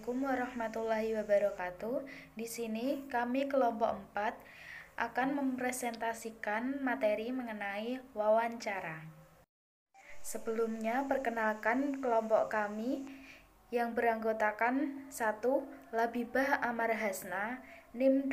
Assalamualaikum warahmatullahi wabarakatuh. Di sini kami kelompok 4 akan mempresentasikan materi mengenai wawancara. Sebelumnya perkenalkan kelompok kami yang beranggotakan 1. Labibah Amar Hasna, NIM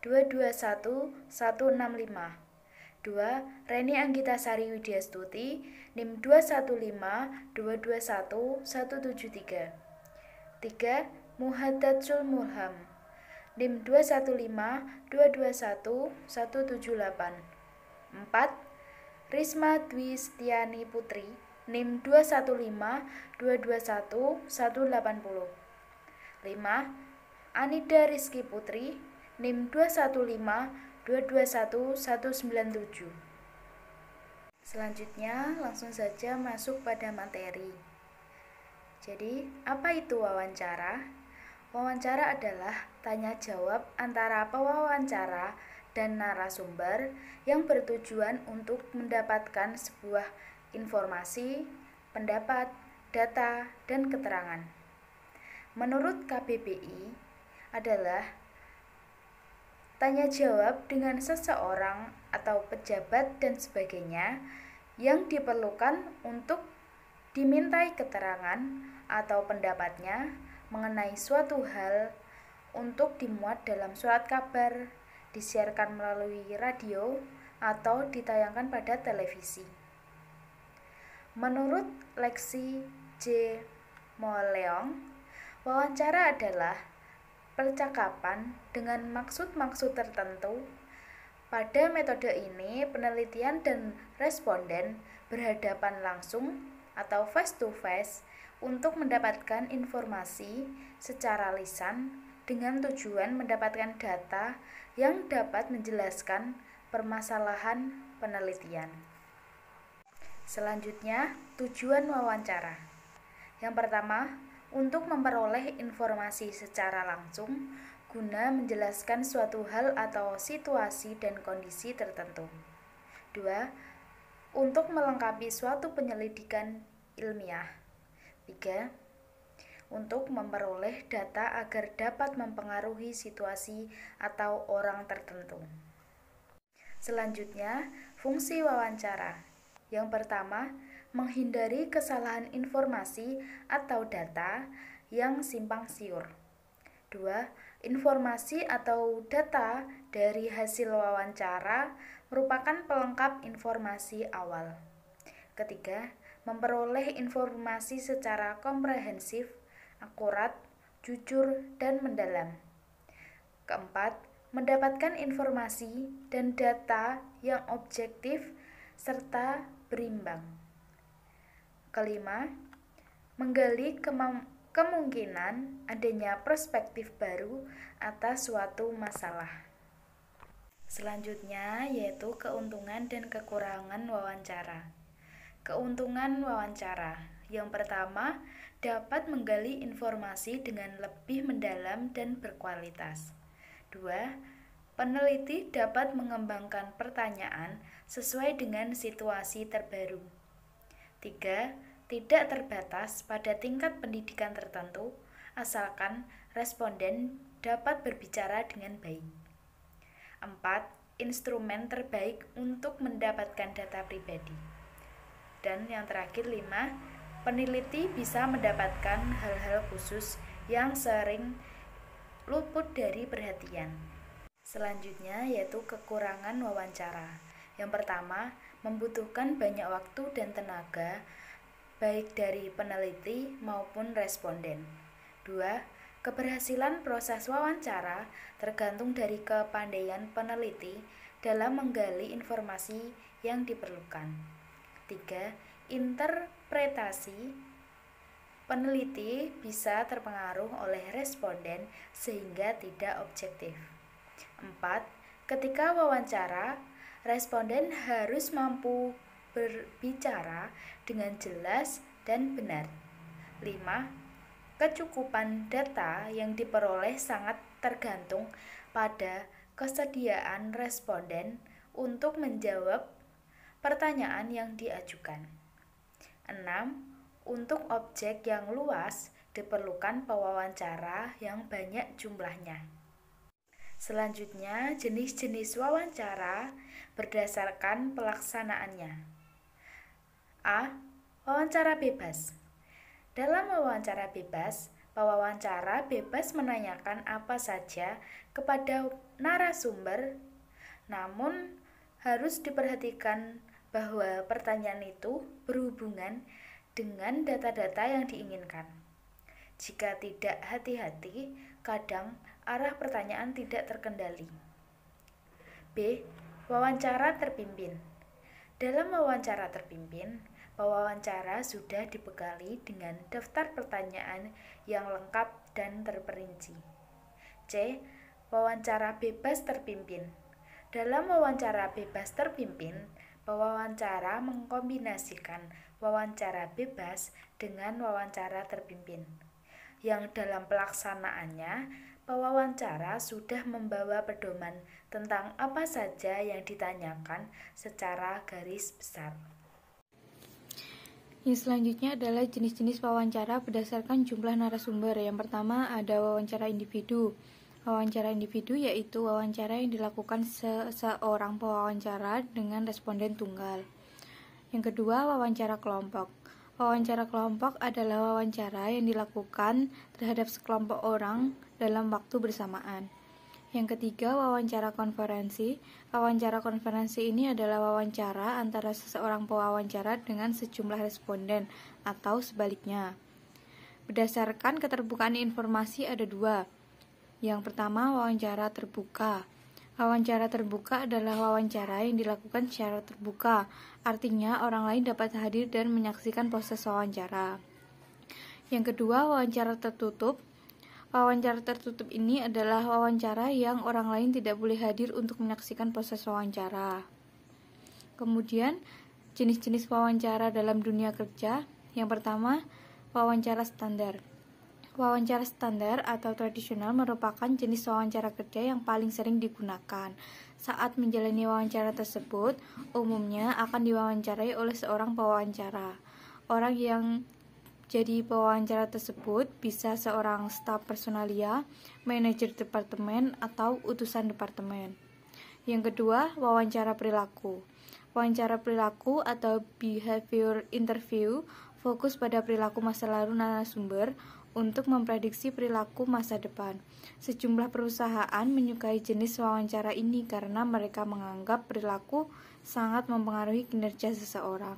215221165. 2. Reni Anggitasari Widyastuti, NIM 2152217173. 3. Muhaddatsul Mulham, NIM 2152217178. 4. Risma Dwi Setiani Putri, NIM 2152218180. 5. Anida Rizky Putri, NIM 2152219197. Selanjutnya langsung saja masuk pada materi. Jadi, apa itu wawancara? Wawancara adalah tanya jawab antara pewawancara dan narasumber yang bertujuan untuk mendapatkan sebuah informasi, pendapat, data, dan keterangan. Menurut KBBI adalah tanya jawab dengan seseorang atau pejabat dan sebagainya yang diperlukan untuk dimintai keterangan atau pendapatnya mengenai suatu hal untuk dimuat dalam surat kabar, disiarkan melalui radio, atau ditayangkan pada televisi. Menurut Lexi J. Moleong, wawancara adalah percakapan dengan maksud-maksud tertentu. Pada metode ini, penelitian dan responden berhadapan langsung atau face to face untuk mendapatkan informasi secara lisan dengan tujuan mendapatkan data yang dapat menjelaskan permasalahan penelitian. Selanjutnya, tujuan wawancara. Yang pertama, untuk memperoleh informasi secara langsung guna menjelaskan suatu hal atau situasi dan kondisi tertentu. 2. Untuk melengkapi suatu penyelidikan ilmiah. 3. Untuk memperoleh data agar dapat mempengaruhi situasi atau orang tertentu. Selanjutnya, fungsi wawancara. Yang pertama, menghindari kesalahan informasi atau data yang simpang siur. 2. Informasi atau data dari hasil wawancara merupakan pelengkap informasi awal. Ketiga, memperoleh informasi secara komprehensif, akurat, jujur, dan mendalam. Keempat, mendapatkan informasi dan data yang objektif serta berimbang. Kelima, menggali kemungkinan adanya perspektif baru atas suatu masalah. Selanjutnya yaitu keuntungan dan kekurangan wawancara. Keuntungan wawancara. Yang pertama, dapat menggali informasi dengan lebih mendalam dan berkualitas. 2. Peneliti dapat mengembangkan pertanyaan sesuai dengan situasi terbaru. 3. Tidak terbatas pada tingkat pendidikan tertentu, asalkan responden dapat berbicara dengan baik. 4. Instrumen terbaik untuk mendapatkan data pribadi. Dan yang terakhir 5. Peneliti bisa mendapatkan hal-hal khusus yang sering luput dari perhatian. Selanjutnya yaitu kekurangan wawancara. Yang pertama, membutuhkan banyak waktu dan tenaga baik dari peneliti maupun responden. 2. Keberhasilan proses wawancara tergantung dari kepandaian peneliti dalam menggali informasi yang diperlukan. 3. Interpretasi peneliti bisa terpengaruh oleh responden sehingga tidak objektif. 4. Ketika wawancara, responden harus mampu berbicara dengan jelas dan benar. 5. Kecukupan data yang diperoleh sangat tergantung pada kesediaan responden untuk menjawab pertanyaan yang diajukan. 6. Untuk objek yang luas, Diperlukan pewawancara yang banyak jumlahnya. Selanjutnya, jenis-jenis wawancara berdasarkan pelaksanaannya. A. Wawancara bebas. Dalam wawancara bebas, pewawancara bebas menanyakan apa saja kepada narasumber, namun harus diperhatikan bahwa pertanyaan itu berhubungan dengan data-data yang diinginkan. Jika tidak hati-hati, kadang arah pertanyaan tidak terkendali. B. Wawancara terpimpin. Dalam wawancara terpimpin, pewawancara sudah dibekali dengan daftar pertanyaan yang lengkap dan terperinci. C. Wawancara bebas terpimpin. Dalam wawancara bebas terpimpin, pewawancara mengkombinasikan wawancara bebas dengan wawancara terpimpin, yang dalam pelaksanaannya, pewawancara sudah membawa pedoman tentang apa saja yang ditanyakan secara garis besar. Yang selanjutnya adalah jenis-jenis wawancara berdasarkan jumlah narasumber. Yang pertama ada wawancara individu. Wawancara individu yaitu wawancara yang dilakukan seseorang pewawancara dengan responden tunggal. Yang kedua, wawancara kelompok. Wawancara kelompok adalah wawancara yang dilakukan terhadap sekelompok orang dalam waktu bersamaan. Yang ketiga, wawancara konferensi. Wawancara konferensi ini adalah wawancara antara seseorang pewawancara dengan sejumlah responden atau sebaliknya. Berdasarkan keterbukaan informasi ada dua. Yang pertama, wawancara terbuka. Wawancara terbuka adalah wawancara yang dilakukan secara terbuka, artinya orang lain dapat hadir dan menyaksikan proses wawancara. Yang kedua, wawancara tertutup. Wawancara tertutup ini adalah wawancara yang orang lain tidak boleh hadir untuk menyaksikan proses wawancara. Kemudian, jenis-jenis wawancara dalam dunia kerja. Yang pertama, wawancara standar. Wawancara standar atau tradisional merupakan jenis wawancara kerja yang paling sering digunakan. Saat menjalani wawancara tersebut, umumnya akan diwawancarai oleh seorang pewawancara. Orang yang jadi pewawancara tersebut bisa seorang staf personalia, manajer departemen, atau utusan departemen. Yang kedua, wawancara perilaku. Wawancara perilaku atau behavior interview fokus pada perilaku masa lalu narasumber untuk memprediksi perilaku masa depan. Sejumlah perusahaan menyukai jenis wawancara ini karena mereka menganggap perilaku sangat mempengaruhi kinerja seseorang.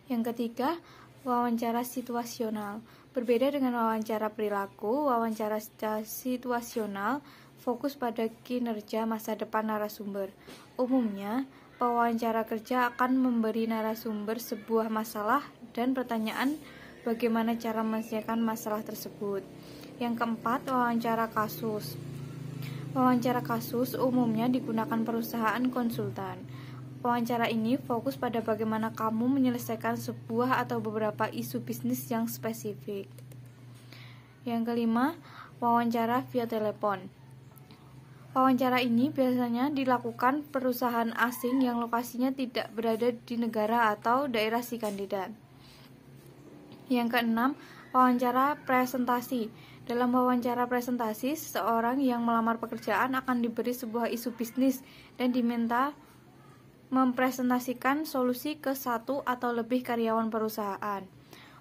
Yang ketiga, wawancara situasional. Berbeda dengan wawancara perilaku, wawancara situasional fokus pada kinerja masa depan narasumber. Umumnya, pewawancara kerja akan memberi narasumber sebuah masalah dan pertanyaan bagaimana cara menyelesaikan masalah tersebut. Yang keempat, wawancara kasus. Wawancara kasus umumnya digunakan perusahaan konsultan. Wawancara ini fokus pada bagaimana kamu menyelesaikan sebuah atau beberapa isu bisnis yang spesifik. Yang kelima, wawancara via telepon. Wawancara ini biasanya dilakukan perusahaan asing yang lokasinya tidak berada di negara atau daerah si kandidat. Yang keenam, wawancara presentasi. Dalam wawancara presentasi, seseorang yang melamar pekerjaan akan diberi sebuah isu bisnis dan diminta mempresentasikan solusi ke satu atau lebih karyawan perusahaan.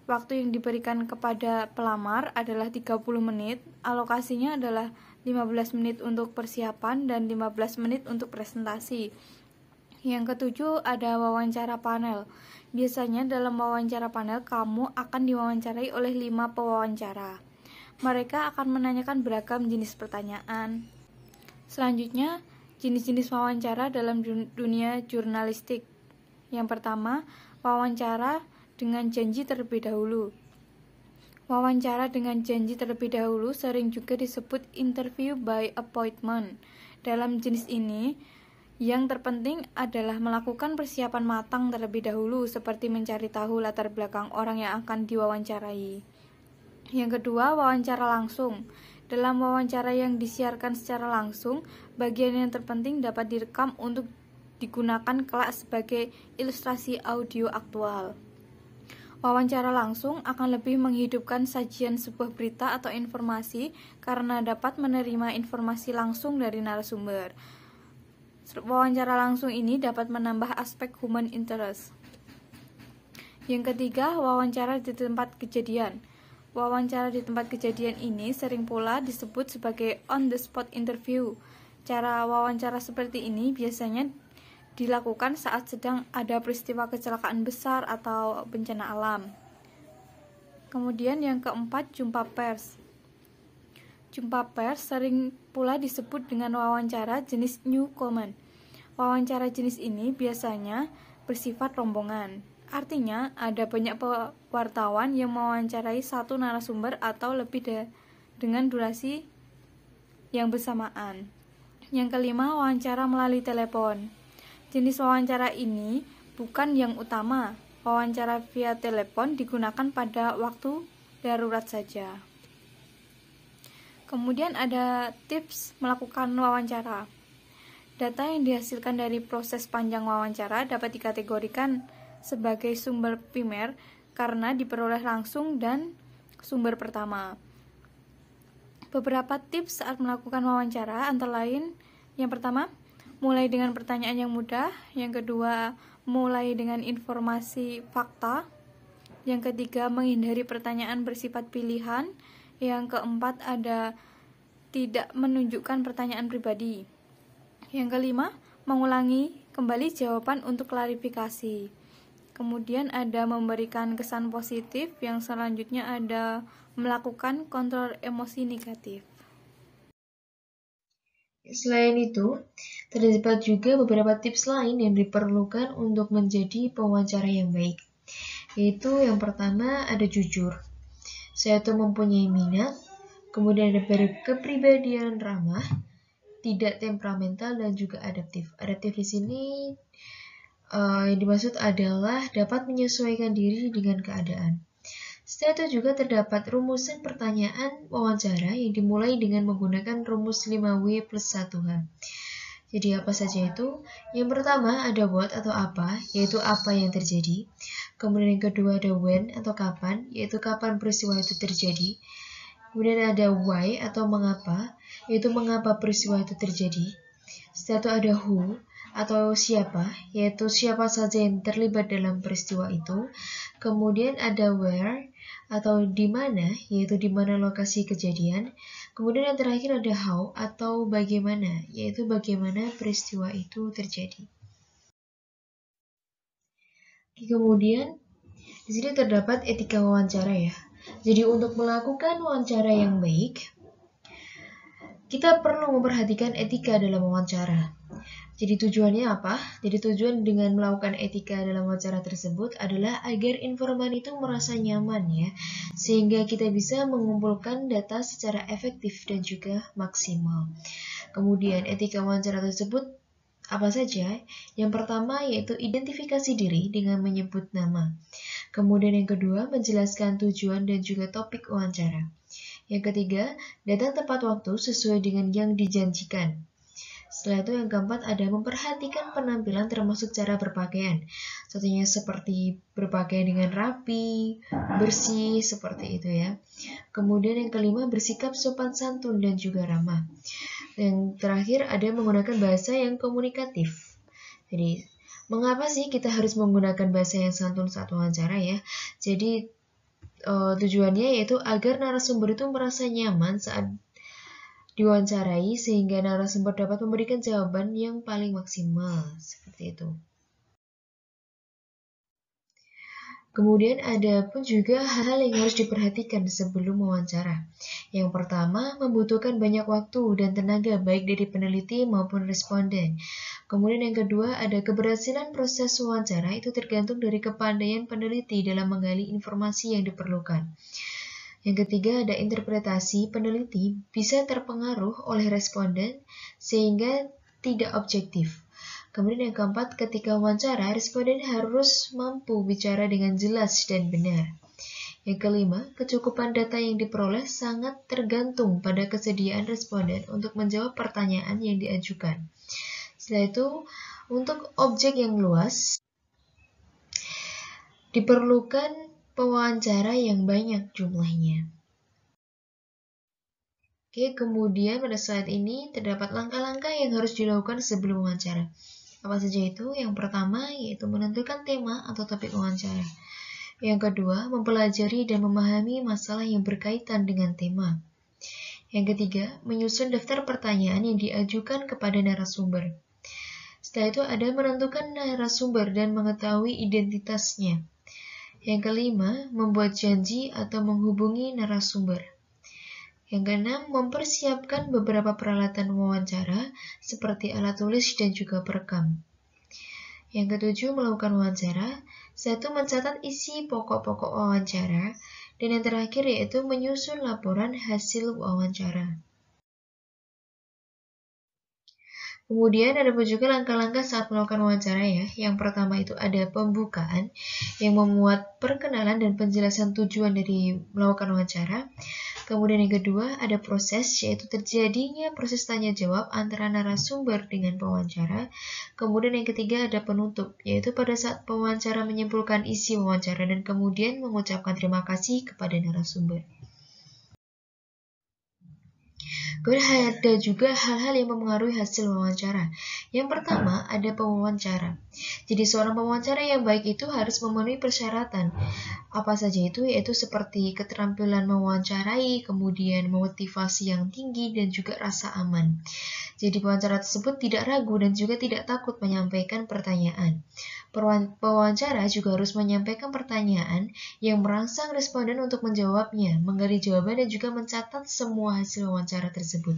Waktu yang diberikan kepada pelamar adalah 30 menit, alokasinya adalah 15 menit untuk persiapan dan 15 menit untuk presentasi. Yang ketujuh, ada wawancara panel. Biasanya dalam wawancara panel, kamu akan diwawancarai oleh 5 pewawancara. Mereka akan menanyakan beragam jenis pertanyaan. Selanjutnya, jenis-jenis wawancara dalam dunia jurnalistik. Yang pertama, wawancara dengan janji terlebih dahulu. Wawancara dengan janji terlebih dahulu sering juga disebut interview by appointment. Dalam jenis ini, yang terpenting adalah melakukan persiapan matang terlebih dahulu, seperti mencari tahu latar belakang orang yang akan diwawancarai. Yang kedua, wawancara langsung. Dalam wawancara yang disiarkan secara langsung, bagian yang terpenting dapat direkam untuk digunakan kelak sebagai ilustrasi audio aktual. Wawancara langsung akan lebih menghidupkan sajian sebuah berita atau informasi karena dapat menerima informasi langsung dari narasumber. Wawancara langsung ini dapat menambah aspek human interest. Yang ketiga, wawancara di tempat kejadian. Wawancara di tempat kejadian ini sering pula disebut sebagai on-the-spot interview. Cara wawancara seperti ini biasanya dilakukan saat sedang ada peristiwa kecelakaan besar atau bencana alam. Kemudian yang keempat, jumpa pers. Jumpa pers sering pula disebut dengan wawancara jenis newcomer. Wawancara jenis ini biasanya bersifat rombongan. Artinya, ada banyak wartawan yang mewawancarai satu narasumber atau lebih dengan durasi yang bersamaan. Yang kelima, wawancara melalui telepon. Jenis wawancara ini bukan yang utama. Wawancara via telepon digunakan pada waktu darurat saja. Kemudian ada tips melakukan wawancara. Data yang dihasilkan dari proses panjang wawancara dapat dikategorikan sebagai sumber primer karena diperoleh langsung dan sumber pertama. Beberapa tips saat melakukan wawancara antara lain, yang pertama, mulai dengan pertanyaan yang mudah. Yang kedua, mulai dengan informasi fakta. Yang ketiga, menghindari pertanyaan bersifat pilihan. Yang keempat, ada tidak menunjukkan pertanyaan pribadi. Yang kelima, mengulangi kembali jawaban untuk klarifikasi. Kemudian ada memberikan kesan positif. Yang selanjutnya ada melakukan kontrol emosi negatif. Selain itu, terdapat juga beberapa tips lain yang diperlukan untuk menjadi pewawancara yang baik. Yaitu yang pertama ada jujur. Saya tuh mempunyai minat, kemudian ada kepribadian ramah, tidak temperamental dan juga adaptif. Adaptif di sini yang dimaksud adalah dapat menyesuaikan diri dengan keadaan. Setelah itu juga terdapat rumusan pertanyaan wawancara yang dimulai dengan menggunakan rumus 5W plus 1H. Jadi apa saja itu? Yang pertama ada what atau apa, yaitu apa yang terjadi. Kemudian yang kedua ada when atau kapan, yaitu kapan peristiwa itu terjadi. Kemudian ada why atau mengapa, yaitu mengapa peristiwa itu terjadi. Setelah itu ada who atau siapa, yaitu siapa saja yang terlibat dalam peristiwa itu. Kemudian ada where atau di mana, yaitu di mana lokasi kejadian. Kemudian yang terakhir ada how atau bagaimana, yaitu bagaimana peristiwa itu terjadi. Kemudian di sini terdapat etika wawancara ya. Jadi untuk melakukan wawancara yang baik, kita perlu memperhatikan etika dalam wawancara. Jadi tujuannya apa? Jadi tujuan dengan melakukan etika dalam wawancara tersebut adalah agar informan itu merasa nyaman ya, sehingga kita bisa mengumpulkan data secara efektif dan juga maksimal. Kemudian etika wawancara tersebut apa saja? Yang pertama yaitu identifikasi diri dengan menyebut nama. Kemudian yang kedua menjelaskan tujuan dan juga topik wawancara. Yang ketiga, datang tepat waktu sesuai dengan yang dijanjikan. Setelah itu yang keempat ada memperhatikan penampilan termasuk cara berpakaian. Contohnya seperti berpakaian dengan rapi, bersih, seperti itu ya. Kemudian yang kelima bersikap sopan santun dan juga ramah. Yang terakhir ada menggunakan bahasa yang komunikatif. Jadi mengapa sih kita harus menggunakan bahasa yang santun saat wawancara ya? Jadi tujuannya yaitu agar narasumber itu merasa nyaman saat diwawancarai sehingga narasumber dapat memberikan jawaban yang paling maksimal, seperti itu. Kemudian ada pun juga hal-hal yang harus diperhatikan sebelum wawancara. Yang pertama, membutuhkan banyak waktu dan tenaga baik dari peneliti maupun responden. Kemudian yang kedua, ada keberhasilan proses wawancara itu tergantung dari kepandaian peneliti dalam menggali informasi yang diperlukan. Yang ketiga ada interpretasi peneliti bisa terpengaruh oleh responden sehingga tidak objektif. Kemudian yang keempat, ketika wawancara, responden harus mampu bicara dengan jelas dan benar. Yang kelima, kecukupan data yang diperoleh sangat tergantung pada kesediaan responden untuk menjawab pertanyaan yang diajukan. Setelah itu, untuk objek yang luas, diperlukan pewawancara yang banyak jumlahnya. Oke, kemudian pada slide ini terdapat langkah-langkah yang harus dilakukan sebelum wawancara. Apa saja itu? Yang pertama yaitu menentukan tema atau topik wawancara. Yang kedua, mempelajari dan memahami masalah yang berkaitan dengan tema. Yang ketiga, menyusun daftar pertanyaan yang diajukan kepada narasumber. Setelah itu ada menentukan narasumber dan mengetahui identitasnya. Yang kelima, membuat janji atau menghubungi narasumber. Yang keenam, mempersiapkan beberapa peralatan wawancara seperti alat tulis dan juga perekam. Yang ketujuh, melakukan wawancara. Satu, mencatat isi pokok-pokok wawancara. Dan yang terakhir yaitu menyusun laporan hasil wawancara. Kemudian ada juga langkah-langkah saat melakukan wawancara ya. Yang pertama itu ada pembukaan yang memuat perkenalan dan penjelasan tujuan dari melakukan wawancara. Kemudian yang kedua ada proses, yaitu terjadinya proses tanya jawab antara narasumber dengan pewawancara. Kemudian yang ketiga ada penutup, yaitu pada saat pewawancara menyimpulkan isi wawancara dan kemudian mengucapkan terima kasih kepada narasumber. Kemudian ada juga hal-hal yang mempengaruhi hasil wawancara. Yang pertama ada pewawancara. Jadi seorang pewawancara yang baik itu harus memenuhi persyaratan. Apa saja itu? Yaitu seperti keterampilan mewawancarai, kemudian motivasi yang tinggi dan juga rasa aman. Jadi pewawancara tersebut tidak ragu dan juga tidak takut menyampaikan pertanyaan. Pewawancara juga harus menyampaikan pertanyaan yang merangsang responden untuk menjawabnya, menggali jawaban dan juga mencatat semua hasil wawancara tersebut.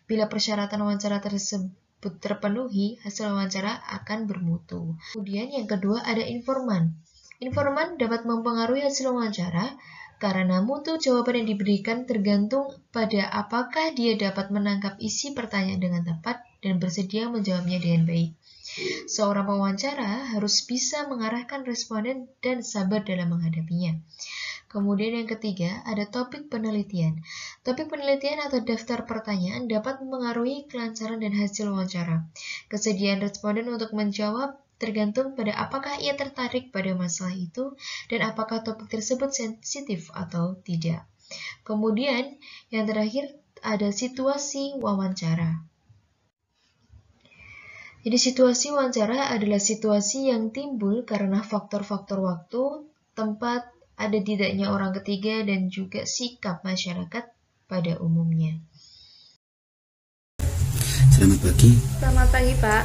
Bila persyaratan wawancara tersebut terpenuhi, hasil wawancara akan bermutu. Kemudian yang kedua ada informan. Informan dapat mempengaruhi hasil wawancara karena mutu jawaban yang diberikan tergantung pada apakah dia dapat menangkap isi pertanyaan dengan tepat dan bersedia menjawabnya dengan baik. Seorang pewawancara harus bisa mengarahkan responden dan sabar dalam menghadapinya. Kemudian yang ketiga, ada topik penelitian. Topik penelitian atau daftar pertanyaan dapat mempengaruhi kelancaran dan hasil wawancara. Kesediaan responden untuk menjawab tergantung pada apakah ia tertarik pada masalah itu dan apakah topik tersebut sensitif atau tidak. Kemudian yang terakhir ada situasi wawancara. Jadi situasi wawancara adalah situasi yang timbul karena faktor-faktor waktu, tempat, ada tidaknya orang ketiga, dan juga sikap masyarakat pada umumnya. Selamat pagi. Selamat pagi, Pak.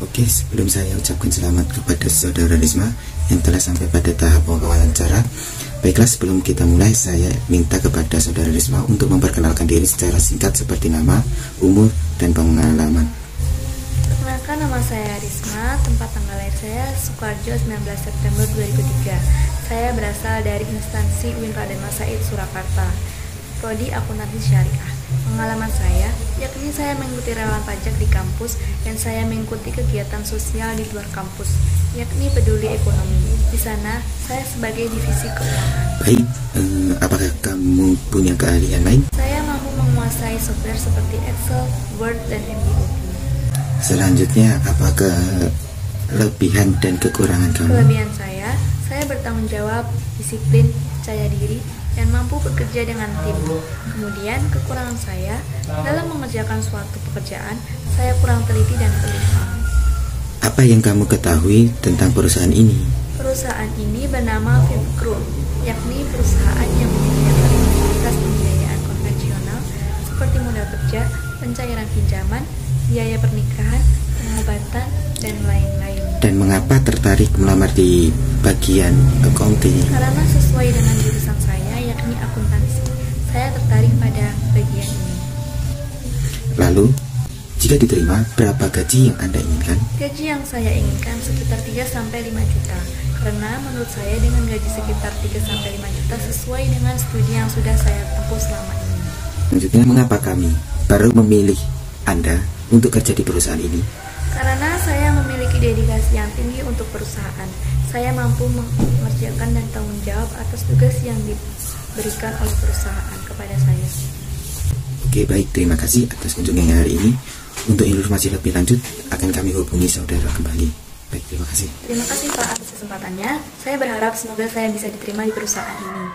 Oke, sebelum saya ucapkan selamat kepada Saudara Risma yang telah sampai pada tahap wawancara. Baiklah, sebelum kita mulai, saya minta kepada Saudara Risma untuk memperkenalkan diri secara singkat seperti nama, umur, dan pengalaman. Perkenalkan, nama saya Risma, tempat tanggal lahir saya Sukoharjo 19 September 2003. Saya berasal dari instansi UIN Raden Mas Said Surakarta, Prodi Akuntansi Syariah. Pengalaman saya, yakni saya mengikuti relawan pajak di kampus dan saya mengikuti kegiatan sosial di luar kampus, yakni peduli ekonomi. Di sana, saya sebagai divisi keuangan. Baik, apakah kamu punya keahlian lain? Saya mampu menguasai software seperti Excel, Word, dan MBOP. Selanjutnya, apakah kelebihan dan kekurangan kamu? Kelebihan saya bertanggung jawab, disiplin, percaya diri, dan mampu bekerja dengan tim. Kemudian kekurangan saya dalam mengerjakan suatu pekerjaan, saya kurang teliti dan pelit. Apa yang kamu ketahui tentang perusahaan ini? Perusahaan ini bernama Vivcrew, yakni perusahaan yang menyediakan fasilitas pembiayaan konvensional seperti modal kerja, pencairan pinjaman, biaya pernikahan, pengobatan, dan lain-lain. Dan mengapa tertarik melamar di bagian accounting? Karena sesuai dengan jurusan saya, yakni akuntansi. Saya tertarik pada bagian ini. Lalu, jika diterima, berapa gaji yang Anda inginkan? Gaji yang saya inginkan sekitar 3-5 juta. Karena menurut saya dengan gaji sekitar 3-5 juta sesuai dengan studi yang sudah saya tempuh selama ini. Selanjutnya, mengapa kami baru memilih Anda untuk kerja di perusahaan ini? Karena saya memiliki dedikasi yang tinggi untuk perusahaan. Saya mampu mengerjakan dan tanggung jawab atas tugas yang diberikan oleh perusahaan kepada saya. Oke, baik. Terima kasih atas kunjungannya hari ini. Untuk informasi lebih lanjut, akan kami hubungi saudara kembali. Baik, terima kasih. Terima kasih Pak atas kesempatannya. Saya berharap semoga saya bisa diterima di perusahaan ini.